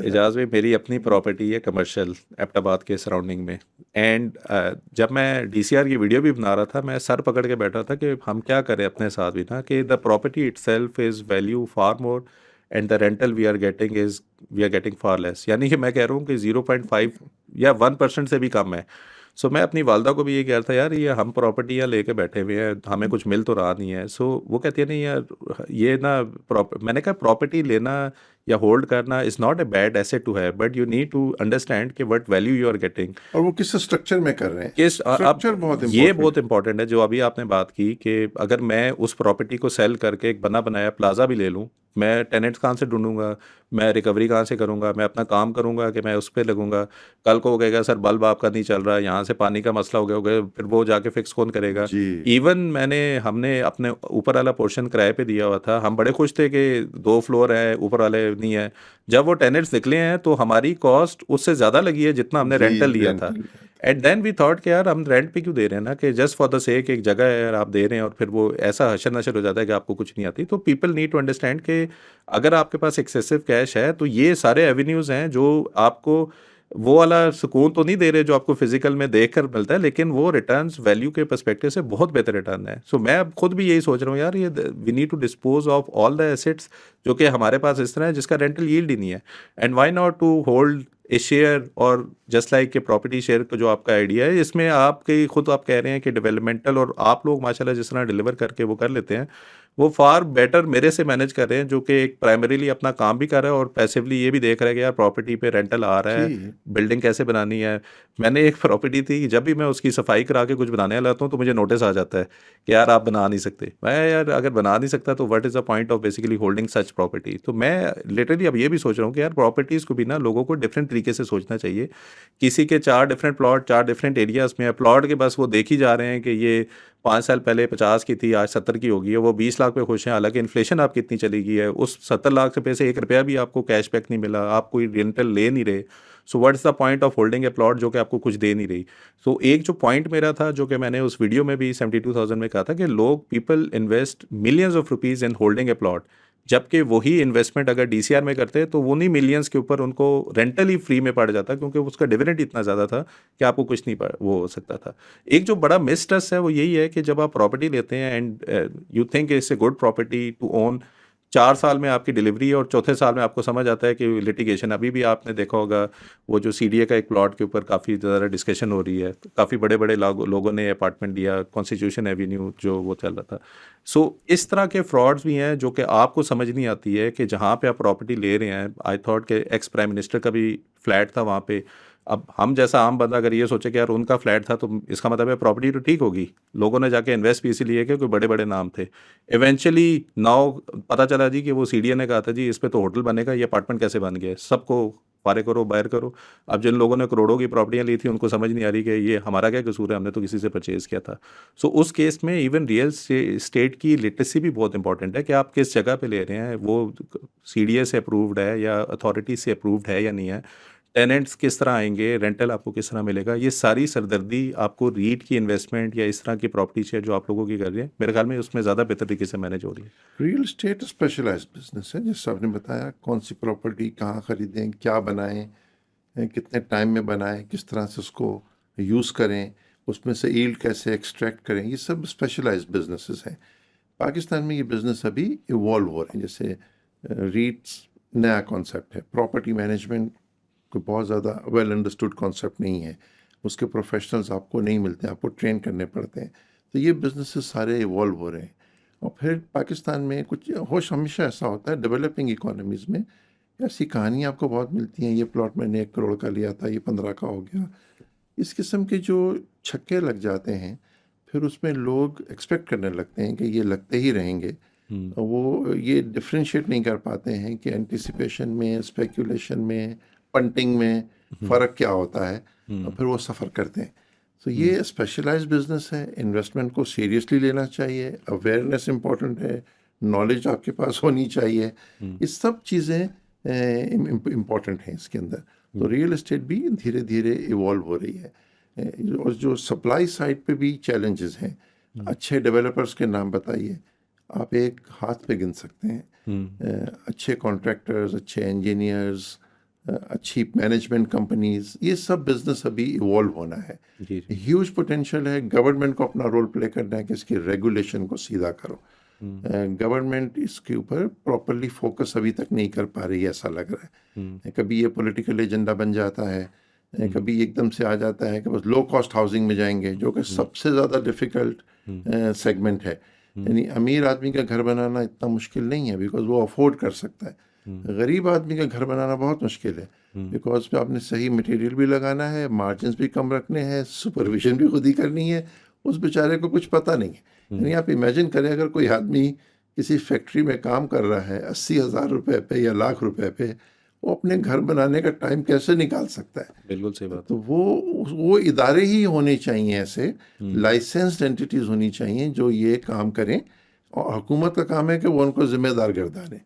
एजाज में मेरी अपनी प्रॉपर्टी है कमर्शियल एबटाबाद के सराउंडिंग में। एंड जब मैं डीसीआर की वीडियो भी बना रहा था, मैं सर पकड़ के बैठा था कि हम क्या करें अपने साथ भी ना, कि the property itself is value far more and the rental we are getting far less. यानी कि मैं कह रहा हूँ कि 0.5 या 1% से भी कम है। सो मैं अपनी वालदा को भी ये कह रहा था, यार ये हम प्रॉपर्टियाँ लेके बैठे हुए हैं, हमें कुछ मिल तो रहा नहीं है। सो वो कहती है नहीं यार, ये ना मैंने कहा प्रॉपर्टी लेना या होल्ड करना is not a bad asset to have, but you need to understand कि what value you are getting. और वो किस स्ट्रक्चर में कर रहे हैं, अब स्ट्रक्चर बहुत ये इंपॉर्टेंट बहुत है। इंपॉर्टेंट है जो अभी आपने बात की, कि अगर मैं उस प्रॉपर्टी को सेल करके एक बना बनाया प्लाजा भी ले लूँ, मैं टेनेंट्स कहाँ से ढूंढूंगा, मैं रिकवरी कहाँ से करूंगा, मैं अपना काम करूंगा कि मैं उस पर लगूंगा। कल को वो कहेगा सर बल्ब आपका नहीं चल रहा है, यहाँ से पानी का मसला हो गया, फिर वो जाके फिक्स कौन करेगा। जी। इवन हमने अपने ऊपर वाला पोर्शन किराए पे दिया हुआ था, हम बड़े खुश थे कि 2 फ्लोर है, ऊपर वाले नहीं है। जब वो टेनेंट्स निकले हैं तो हमारी कॉस्ट उससे ज़्यादा लगी है जितना हमने जी, रेंटल लिया था। Rental. And then we thought कि यार हम रेंट पे क्यों दे रहे हैं ना, कि जस्ट फॉर द सेक एक जगह है यार आप दे रहे हैं, और फिर वो ऐसा हशर नशर हो जाता है कि आपको कुछ नहीं आती। तो पीपल नीड टू अंडरस्टैंड कि अगर आपके पास एक्सेसिव कैश है तो ये सारे एवेन्यूज़ हैं जो आपको वो वाला सुकून तो नहीं दे रहे जो आपको फिजिकल में देख कर मिलता है, लेकिन वो रिटर्न्स वैल्यू के पर्सपेक्टिव से बहुत बेहतर रिटर्न है। सो मैं अब खुद भी यही सोच रहा हूँ यार, ये we need to dispose of all the assets जो कि हमारे पास इस तरह है जिसका रेंटल यील्ड ही नहीं है। And why not to hold a share, और जस्ट लाइक के प्रॉपर्टी शेयर का जो आपका आइडिया है, इसमें आपके खुद आप कह रहे हैं कि डेवलपमेंटल, और आप लोग माशाल्लाह जिस तरह डिलीवर करके वो कर लेते हैं, वो फार बेटर मेरे से मैनेज कर रहे हैं, जो कि एक प्राइमरीली अपना काम भी कर रहा है और पैसिवली ये भी देख रहा है कि यार प्रॉपर्टी पे रेंटल आ रहा है, जी। बिल्डिंग कैसे बनानी है। मैंने एक प्रॉपर्टी थी, जब भी मैं उसकी सफाई करा के कुछ बनाने लगता हूँ तो मुझे नोटिस आ जाता है कि यार आप बना नहीं सकते। मैं यार अगर बना नहीं सकता तो what is the point of basically holding such property. तो मैं लिटरली अब ये भी सोच रहा हूँ कि यार प्रॉपर्टीज़ को भी ना लोगों को डिफरेंट तरीके से सोचना चाहिए। किसी के 4 डिफरेंट प्लॉट 4 डिफरेंट एरियाज में है, प्लॉट के बस वो देख ही जा रहे हैं कि ये 5 साल पहले 50 की थी, आज 70 की होगी है, वो 20 लाख पे खुश हैं। हालांकि इन्फ्लेशन आप कितनी चली गई है, उस 70 लाख रुपए से 1 रुपया भी आपको कैशबैक नहीं मिला, आप कोई रेंटल ले नहीं रहे। So what's the point of holding A plot जो कि आपको कुछ दे नहीं रही। सो एक जो पॉइंट मेरा था, जो कि मैंने उस वीडियो में भी 72,000 में कहा था, कि लोग people invest millions of rupees in holding A plot, जबकि वही इन्वेस्टमेंट अगर डीसीआर में करते तो वो नहीं मिलियंस के ऊपर उनको रेंटल ही फ्री में पड़ जाता, क्योंकि उसका डिविडेंड इतना ज़्यादा था कि आपको कुछ नहीं वो हो सकता था। एक जो बड़ा मिसट्रस्ट है वो यही है कि जब आप प्रॉपर्टी लेते हैं and you think it's a good property to own, 4 साल में आपकी डिलीवरी है और चौथे साल में आपको समझ आता है कि लिटिगेशन, अभी भी आपने देखा होगा वो जो सीडीए का एक प्लॉट के ऊपर काफ़ी ज़्यादा डिस्कशन हो रही है, काफ़ी बड़े बड़े लोगों ने अपार्टमेंट लिया कॉन्स्टिट्यूशन एवेन्यू जो वो चल रहा था। सो इस तरह के फ्रॉड्स भी हैं जो कि आपको समझ नहीं आती है कि जहाँ पे आप प्रॉपर्टी ले रहे हैं। आई थॉट के एक्स प्राइम मिनिस्टर का भी फ्लैट था वहाँ पे। अब हम जैसा आम बंदा अगर ये सोचे कि यार उनका फ्लैट था तो इसका मतलब है प्रॉपर्टी तो ठीक होगी, लोगों ने जाके इन्वेस्ट भी इसीलिए किया कि बड़े बड़े नाम थे। इवेंचुअली नाउ पता चला जी कि वो सीडीए ने कहा था जी इस पे तो होटल बनेगा, ये अपार्टमेंट कैसे बन गए, सबको फारे करो बाहर करो। अब जिन लोगों ने करोड़ों की प्रॉपर्टियां ली थी उनको समझ नहीं आ रही कि ये हमारा क्या कसूर है, हमने तो किसी से परचेज किया था। सो उस केस में इवन रियल स्टेट की लिटरेसी भी बहुत इंपॉर्टेंट है कि आप किस जगह पे ले रहे हैं, वो सीडीए से अप्रूव्ड है या अथॉरिटी से अप्रूव्ड है या नहीं है, टेनेंट्स किस तरह आएंगे, रेंटल आपको किस तरह मिलेगा। ये सारी सरदर्दी आपको रीट की इन्वेस्टमेंट या इस तरह की प्रॉपर्टी शेयर जो आप लोगों की कर रही है, मेरे ख्याल में उसमें ज़्यादा बेहतर तरीके से मैनेज हो रही है। रियल एस्टेट स्पेशलाइज्ड बिजनेस है, जैसे आपने बताया कौन सी प्रॉपर्टी कहाँ खरीदें, क्या बनाएं, कितने टाइम में बनाएं, किस तरह से उसको यूज़ करें, उसमें से यील्ड कैसे एक्सट्रैक्ट करें, ये सब स्पेशलाइज्ड बिजनेसेस हैं। पाकिस्तान में ये बिज़नेस अभी इवॉल्व हो रहे हैं। जैसे रीट्स नया कॉन्सेप्ट है, प्रॉपर्टी मैनेजमेंट कोई बहुत ज़्यादा वेल अंडरस्टूड कॉन्सेप्ट नहीं है, उसके प्रोफेशनल्स आपको नहीं मिलते, आपको ट्रेन करने पड़ते हैं। तो ये बिजनेसेस सारे इवॉल्व हो रहे हैं। और फिर पाकिस्तान में कुछ होश हमेशा ऐसा होता है डेवलपिंग इकोनॉमीज़ में, ऐसी कहानियाँ आपको बहुत मिलती हैं, ये प्लॉट मैंने 1 करोड़ का लिया था, ये 15 का हो गया। इस किस्म के जो छक्के लग जाते हैं, फिर उसमें लोग एक्सपेक्ट करने लगते हैं कि ये लगते ही रहेंगे। हम्म। वो ये डिफ्रेंशिएट नहीं कर पाते हैं कि एंटिसिपेशन में, स्पेकुलेशन में, पंटिंग में हम्म। फ़र्क क्या होता है, और हम्म। फिर वो सफ़र करते हैं। तो हम्म। ये स्पेशलाइज्ड बिजनेस है, इन्वेस्टमेंट को सीरियसली लेना चाहिए, अवेयरनेस इंपॉर्टेंट है, नॉलेज आपके पास होनी चाहिए। हम्म। ये सब चीज़ें इम्पॉर्टेंट हैं इसके अंदर। तो हम्म। रियल एस्टेट भी धीरे धीरे इवॉल्व हो रही है। और जो सप्लाई साइड पे भी चैलेंजेस हैं, हम्म। अच्छे डेवलपर्स के नाम बताइए, आप एक हाथ पे गिन सकते हैं। हम्म। अच्छे कॉन्ट्रैक्टर्स, अच्छे इंजीनियर्स, अच्छी मैनेजमेंट कंपनीज, ये सब बिजनेस अभी इवॉल्व होना है। जी जी। ह्यूज पोटेंशियल है। गवर्नमेंट को अपना रोल प्ले करना है कि इसकी रेगुलेशन को सीधा करो। गवर्नमेंट इसके ऊपर प्रॉपरली फोकस अभी तक नहीं कर पा रही है, ऐसा लग रहा है। कभी ये पॉलिटिकल एजेंडा बन जाता है, कभी एकदम से आ जाता है कि बस लो कॉस्ट हाउसिंग में जाएंगे, जो कि सबसे ज़्यादा डिफ़िकल्ट सेगमेंट है। यानी अमीर आदमी का घर बनाना इतना मुश्किल नहीं है, बिकॉज वो अफोर्ड कर सकता है। गरीब आदमी का घर बनाना बहुत मुश्किल है, बिकॉज पे आपने सही मटेरियल भी लगाना है, मार्जिन भी कम रखने हैं, सुपरविजन भी खुद ही करनी है। उस बेचारे को कुछ पता नहीं है। यानी आप इमेजिन करें, अगर कोई आदमी किसी फैक्ट्री में काम कर रहा है 80,000 रुपए पे या लाख रुपए पे, वो अपने घर बनाने का टाइम कैसे निकाल सकता है? बिल्कुल सही बात। तो वो इदारे ही होने चाहिए, ऐसे लाइसेंस्ड एंटिटीज होनी चाहिए जो ये काम करें, और हुकूमत का काम है कि वो उनको जिम्मेदार गर्दाने।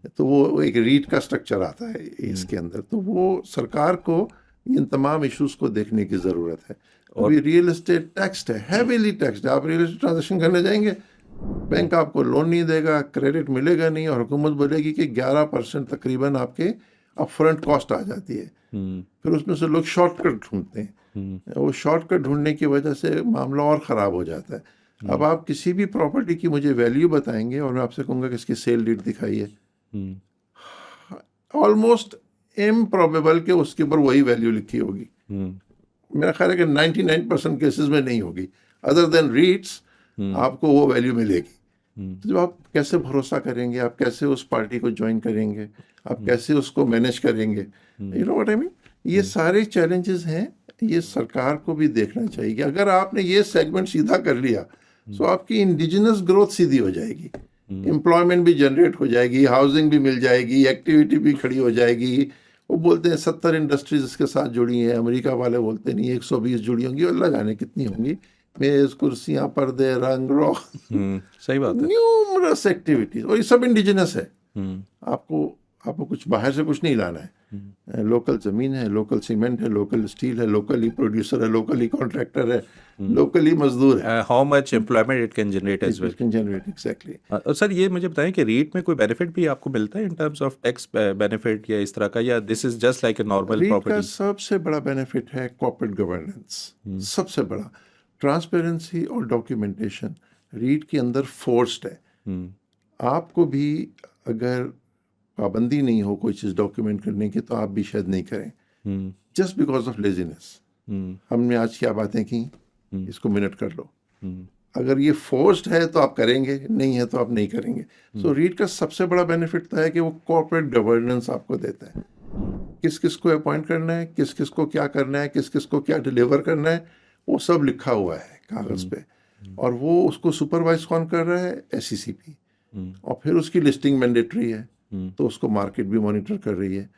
तो वो एक रीट का स्ट्रक्चर आता है इसके अंदर। तो वो सरकार को इन तमाम इश्यूज को देखने की ज़रूरत है। अभी रियल एस्टेट टैक्स्ड है, हैवीली टैक्स्ड है। आप रियल एस्टेट ट्रांजेक्शन करने जाएंगे, बैंक आपको लोन नहीं देगा, क्रेडिट मिलेगा नहीं, और हुकूमत बोलेगी कि 11% तकरीबन आपके अपफ्रंट कॉस्ट आ जाती है। फिर उसमें से लोग शॉर्टकट ढूंढते हैं। वो शॉर्टकट ढूंढने की वजह से मामला और ख़राब हो जाता है। अब आप किसी भी प्रॉपर्टी की मुझे वैल्यू बताएंगे और मैं आपसे कहूँगा कि इसकी सेल डीड दिखाइए, ऑलमोस्ट इम्प्रॉबेबल कि उसके ऊपर वही वैल्यू लिखी होगी। मेरा ख्याल है कि 99% केसेस में नहीं होगी। अदर देन रीट्स आपको वो वैल्यू मिलेगी। तो जब आप कैसे भरोसा करेंगे, आप कैसे उस पार्टी को ज्वाइन करेंगे, आप कैसे उसको मैनेज करेंगे? You know what I mean? ये सारे चैलेंजेस हैं। ये सरकार को भी देखना चाहिए कि अगर आपने ये सेगमेंट सीधा कर लिया तो आपकी इंडिजिनस ग्रोथ सीधी हो जाएगी, एम्प्लॉयमेंट भी जनरेट हो जाएगी, हाउसिंग भी मिल जाएगी, एक्टिविटी भी खड़ी हो जाएगी। वो बोलते हैं 70 इंडस्ट्रीज इसके साथ जुड़ी हैं, अमेरिका वाले बोलते नहीं 120 जुड़ी होंगी, अल्लाह जाने कितनी होंगी। मेज, कुर्सियाँ, पर्दे, रंग रोगन, सही बात है। न्यूमरस एक्टिविटीज, और ये सब इंडिजिनस है। आपको कुछ बाहर से कुछ नहीं लाना है। लोकल ज़मीन है, लोकल सीमेंट है, लोकल स्टील है, लोकली प्रोड्यूसर है, लोकली कॉन्ट्रैक्टर है, लोकली मजदूर है। How much employment it can generate as well. Can generate, exactly. और सर ये मुझे बताएं कि रीट में कोई बेनिफिट भी आपको मिलता है in terms of tax benefit या इस तरह का, या this is just like a normal REIT का प्रॉपर्टी? सबसे बड़ा बेनिफिट है कॉर्पोरेट गवर्नेंस। सबसे बड़ा ट्रांसपेरेंसी और डॉक्यूमेंटेशन रीट के अंदर फोर्स्ड है। आपको भी अगर पाबंदी नहीं हो कोई चीज़ डॉक्यूमेंट करने की, तो आप भी शायद नहीं करें, जस्ट बिकॉज ऑफ लेजीनेस। हमने आज क्या बातें की, इसको मिनट कर लो। अगर ये फोर्स्ड है तो आप करेंगे, नहीं है तो आप नहीं करेंगे। सो रीट का सबसे बड़ा बेनिफिट तो है कि वो कॉर्पोरेट गवर्नेंस आपको देता है। किस किस को अपॉइंट करना है, किस किस को क्या करना है, किस किस को क्या डिलीवर करना है, वो सब लिखा हुआ है कागज़ पे। और वो उसको सुपरवाइज कौन कर रहा है? SECP। और फिर उसकी लिस्टिंग मैंडेटरी है, तो उसको मार्केट भी मॉनिटर कर रही है।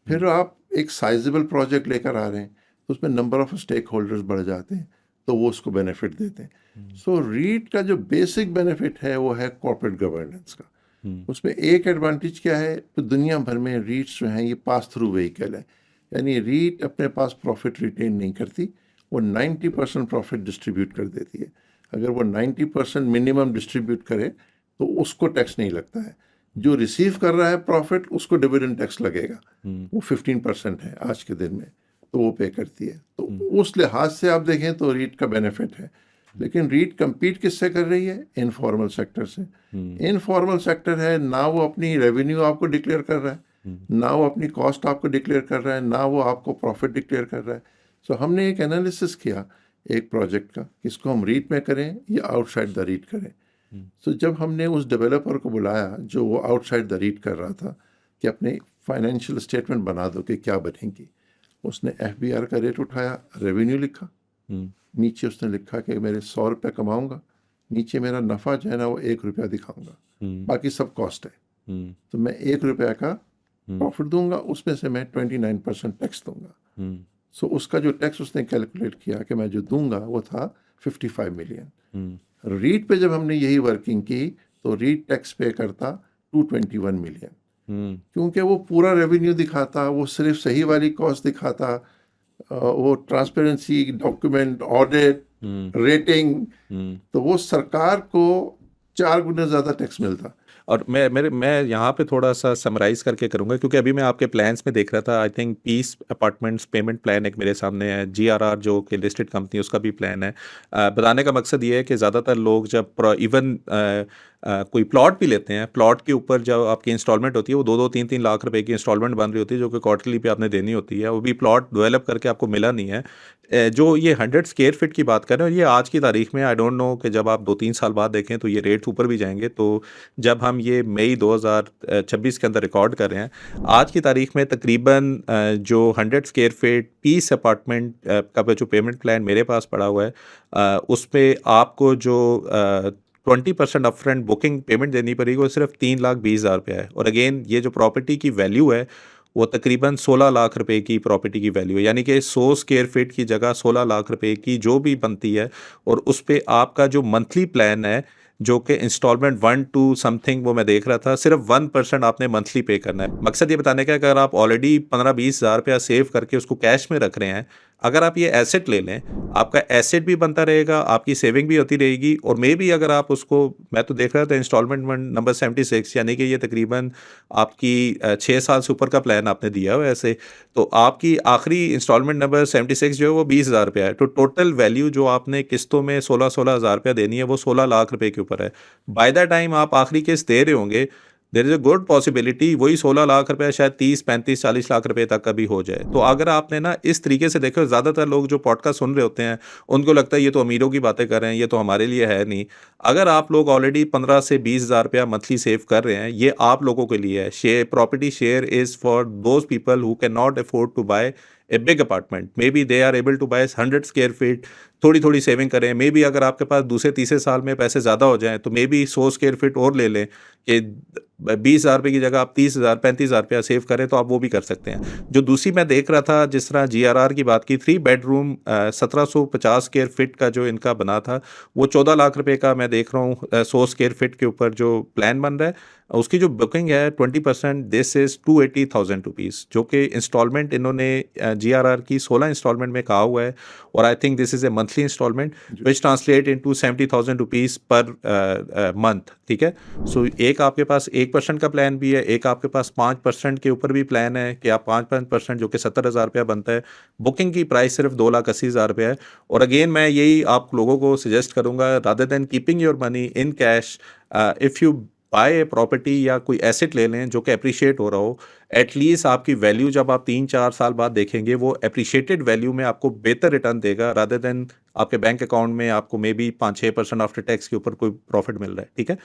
फिर आप एक साइजेबल प्रोजेक्ट लेकर आ रहे हैं, तो उसमें नंबर ऑफ स्टेक होल्डर्स बढ़ जाते हैं, तो वो उसको बेनिफिट देते हैं। सो रीट का जो बेसिक बेनिफिट है वो है कॉर्पोरेट गवर्नेंस का। उसमें एक एडवांटेज क्या है, तो दुनिया भर में रीट्स जो हैं ये पास थ्रू व्हीकल है। यानी रीट अपने पास प्रॉफिट रिटेन नहीं करती, वो 90% प्रॉफिट डिस्ट्रीब्यूट कर देती है। अगर वो 90% मिनिमम डिस्ट्रीब्यूट करे तो उसको टैक्स नहीं लगता है। जो रिसीव कर रहा है प्रॉफिट, उसको डिविडेंड टैक्स लगेगा। वो 15% है आज के दिन में, तो वो पे करती है। तो उस लिहाज से आप देखें तो रीट का बेनिफिट है। लेकिन रीट कंपीट किससे कर रही है? इनफॉर्मल सेक्टर से। इनफॉर्मल सेक्टर है ना, वो अपनी रेवेन्यू आपको डिक्लेयर कर रहा है, ना वो अपनी कॉस्ट आपको डिक्लेयर कर रहा है, ना वो आपको प्रॉफिट डिक्लेयर कर रहा है। सो हमने एक एनालिसिस किया एक प्रोजेक्ट का, किसको हम रीट में करें या आउटसाइड द रीट करें। तो जब हमने उस डेवलपर को बुलाया जो वो आउटसाइड द रीट कर रहा था कि अपने फाइनेंशियल स्टेटमेंट बना दो कि क्या बनेंगी, उसने FBR का रेट उठाया, रेवेन्यू लिखा, नीचे उसने लिखा कि मेरे 100 रुपये कमाऊंगा, नीचे मेरा नफ़ा जो है ना वो 1 रुपया दिखाऊंगा, बाकी सब कॉस्ट है। तो मैं 1 रुपया का प्रॉफिट दूंगा, उसमें से मैं 29% टैक्स दूंगा। सो उसका जो टैक्स उसने कैलकुलेट किया कि मैं जो दूंगा वो था 55 मिलियन। रीट पे जब हमने यही वर्किंग की तो रीट टैक्स पे करता 221 मिलियन, क्योंकि वो पूरा रेवेन्यू दिखाता, वो सिर्फ सही वाली कॉस्ट दिखाता, वो ट्रांसपेरेंसी, डॉक्यूमेंट, ऑडिट, रेटिंग, तो वो सरकार को 4 गुना ज़्यादा टैक्स मिलता। और मैं यहाँ पे थोड़ा-सा समराइज़ करके करूँगा, क्योंकि अभी मैं आपके प्लान्स में देख रहा था, I think Peace Apartments payment plan एक मेरे सामने है, जीआरआर जो कि लिस्टेड कंपनी है उसका भी प्लान है। बताने का मकसद ये है कि ज़्यादातर लोग जब इवन कोई प्लॉट भी लेते हैं, प्लॉट के ऊपर जब आपकी इंस्टॉलमेंट होती है वो 2-2 3-3 लाख रुपए की इंस्टॉलमेंट बन रही होती है, जो कि क्वार्टरली पे आपने देनी होती है, वो भी प्लॉट डेवलप करके आपको मिला नहीं है। जो ये 100 स्क्वायर फीट की बात कर रहे हैं, और ये आज की तारीख में आई डोंट नो कि जब आप 2-3 साल बाद देखें तो ये रेट ऊपर भी जाएँगे। तो जब हम ये मई 2026 के अंदर रिकॉर्ड कर रहे हैं, आज की तारीख में तकरीबन जो 100 स्क्वायर फीट पीस अपार्टमेंट का जो पेमेंट प्लान मेरे पास पड़ा हुआ है, उसपे आपको जो 20% अपफ्रंट बुकिंग पेमेंट देनी पड़ेगी, वो सिर्फ 3,20,000 रुपया है। और अगेन ये जो प्रॉपर्टी की वैल्यू है वो तकरीबन 16 लाख रुपए की प्रॉपर्टी की वैल्यू है, यानी कि 100 स्क्वायर फीट की जगह 16 लाख रुपए की जो भी बनती है। और उस पे आपका जो मंथली प्लान है, जो कि इंस्टॉलमेंट 1 टू समथिंग वो मैं देख रहा था, सिर्फ 1% आपने मंथली पे करना है। मकसद ये बताने का है, अगर आप ऑलरेडी 15-20 हज़ार रुपया सेव करके उसको कैश में रख रहे हैं, अगर आप ये एसेट ले लें, आपका एसेट भी बनता रहेगा, आपकी सेविंग भी होती रहेगी। और मे बी अगर आप उसको, मैं तो देख रहा था इंस्टॉलमेंट नंबर 76, यानी कि ये तकरीबन आपकी 6 साल से ऊपर का प्लान आपने दिया है वैसे, तो आपकी आखिरी इंस्टॉलमेंट नंबर 76 जो है वो 20,000 रुपया है। तो टोटल वैल्यू जो आपने किस्तों में 16-16 हज़ार रुपया देनी है, वो 16 लाख रुपए के ऊपर है। बाय द टाइम आप आखिरी किस्त दे रहे होंगे, there is a good possibility वही 16 लाख रुपए शायद 30-35-40 लाख रुपए तक का भी हो जाए। तो अगर आपने ना इस तरीके से देखो, ज़्यादातर लोग जो पॉडकास्ट सुन रहे होते हैं, उनको लगता है ये तो अमीरों की बातें कर रहे हैं, ये तो हमारे लिए है नहीं। अगर आप लोग ऑलरेडी 15 से 20 हज़ार रुपया मंथली सेव कर रहे हैं, ये आप लोगों के लिए है। Property share is for those people who can not afford to buy a big apartment, maybe they are able to buy 100 square feet. थोड़ी-थोड़ी सेविंग करें, मे बी अगर आपके पास दूसरे तीसरे साल में पैसे ज़्यादा हो जाएँ, तो मे बी 100 स्क्वायर फीट और ले लें कि 20,000 रुपए की जगह आप 30,000 35,000 रुपया सेव करें, तो आप वो भी कर सकते हैं। जो दूसरी मैं देख रहा था, जिस तरह जीआरआर की बात की, 3 बेडरूम 1750 स्क्वायर फीट का जो इनका बना था, वो 14 लाख रुपए का मैं देख रहा हूँ। 100 स्क्वायर फीट के ऊपर जो प्लान बन रहा है, उसकी जो बुकिंग है 20%, दिस इज़ 280,000 रुपीज़, जो कि इंस्टॉलमेंट इन्होंने जीआरआर की 16 इंस्टॉलमेंट में कहा हुआ है। और I think this is a monthly instalment which translate into 70,000 rupees per month. ठीक है। सो एक आपके पास 1% का प्लान भी है, एक आपके पास 5% के ऊपर भी प्लान है कि आप 5% जो कि 70,000 रुपया बनता है। बुकिंग की प्राइस सिर्फ 2,80,000 रुपया है। और अगेन मैं यही आप लोगों को सजेस्ट करूंगा, rather than keeping your money in cash, if you buy a property या कोई एसेट ले लें जो कि अप्रिशिएट हो रहा हो, एटलीस्ट आपकी वैल्यू जब आप 3-4 साल बाद देखेंगे, वो अप्रिशिएटेड वैल्यू में आपको बेहतर रिटर्न देगा, रादर देन आपके बैंक अकाउंट में आपको मे बी 5-6% आफ्टर टैक्स के ऊपर कोई प्रॉफिट मिल रहा है। ठीक है।